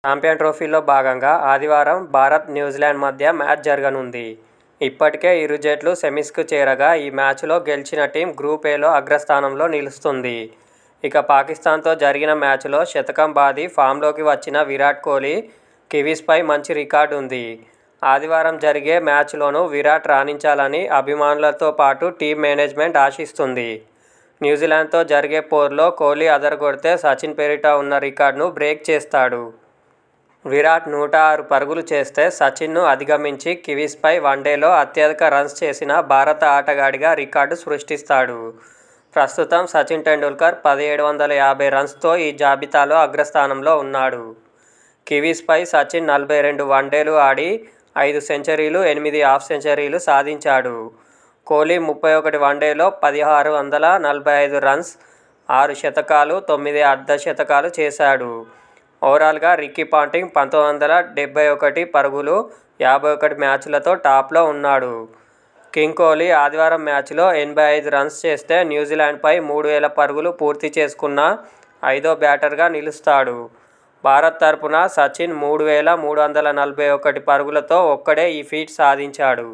Champion ట్రోఫీలో భాగంగా ఆదివారం భారత్ న్యూజిలాండ్ మధ్య మ్యాచ్ జరగనుంది. ఇప్పటికే ఇరు జట్లు సెమీస్కు చేరగా ఈ మ్యాచ్లో గెలిచిన టీం గ్రూప్ ఏలో అగ్రస్థానంలో నిలుస్తుంది. ఇక పాకిస్థాన్తో జరిగిన మ్యాచ్లో శతకం బాది ఫామ్లోకి వచ్చిన విరాట్ కోహ్లీ కివీస్పై మంచి రికార్డు ఉంది. ఆదివారం జరిగే మ్యాచ్లోనూ విరాట్ రాణించాలని అభిమానులతో పాటు టీమ్ మేనేజ్మెంట్ ఆశిస్తుంది. న్యూజిలాండ్తో జరిగే పోరులో కోహ్లీ అదరగొడితే సచిన్ పేరిట ఉన్న రికార్డును బ్రేక్ చేస్తాడు. విరాట్ 106 పరుగులు చేస్తే సచిన్ను అధిగమించి కివీస్పై వన్డేలో అత్యధిక రన్స్ చేసిన భారత ఆటగాడిగా రికార్డు సృష్టిస్తాడు. ప్రస్తుతం సచిన్ టెండూల్కర్ 1750 రన్స్తో ఈ జాబితాలో అగ్రస్థానంలో ఉన్నాడు. కివీస్పై సచిన్ 42 వన్డేలు ఆడి 5 సెంచరీలు, 8 హాఫ్ సెంచరీలు సాధించాడు. కోహ్లీ 31 వన్డేల్లో 1645 రన్స్, 6 శతకాలు, 9 అర్ధ శతకాలు చేశాడు. ఓవరాల్గా రికీ పాంటింగ్ 1971 పరుగులు, 51 మ్యాచ్లతో టాప్లో ఉన్నాడు. కింగ్ కోహ్లీ ఆదివారం మ్యాచ్లో 85 రన్స్ చేస్తే న్యూజిలాండ్పై 3000 పరుగులు పూర్తి చేసుకున్న 5వ బ్యాటర్గా నిలుస్తాడు. భారత్ తరపున సచిన్ 3341 పరుగులతో ఒక్కడే ఈ ఫీట్ సాధించాడు.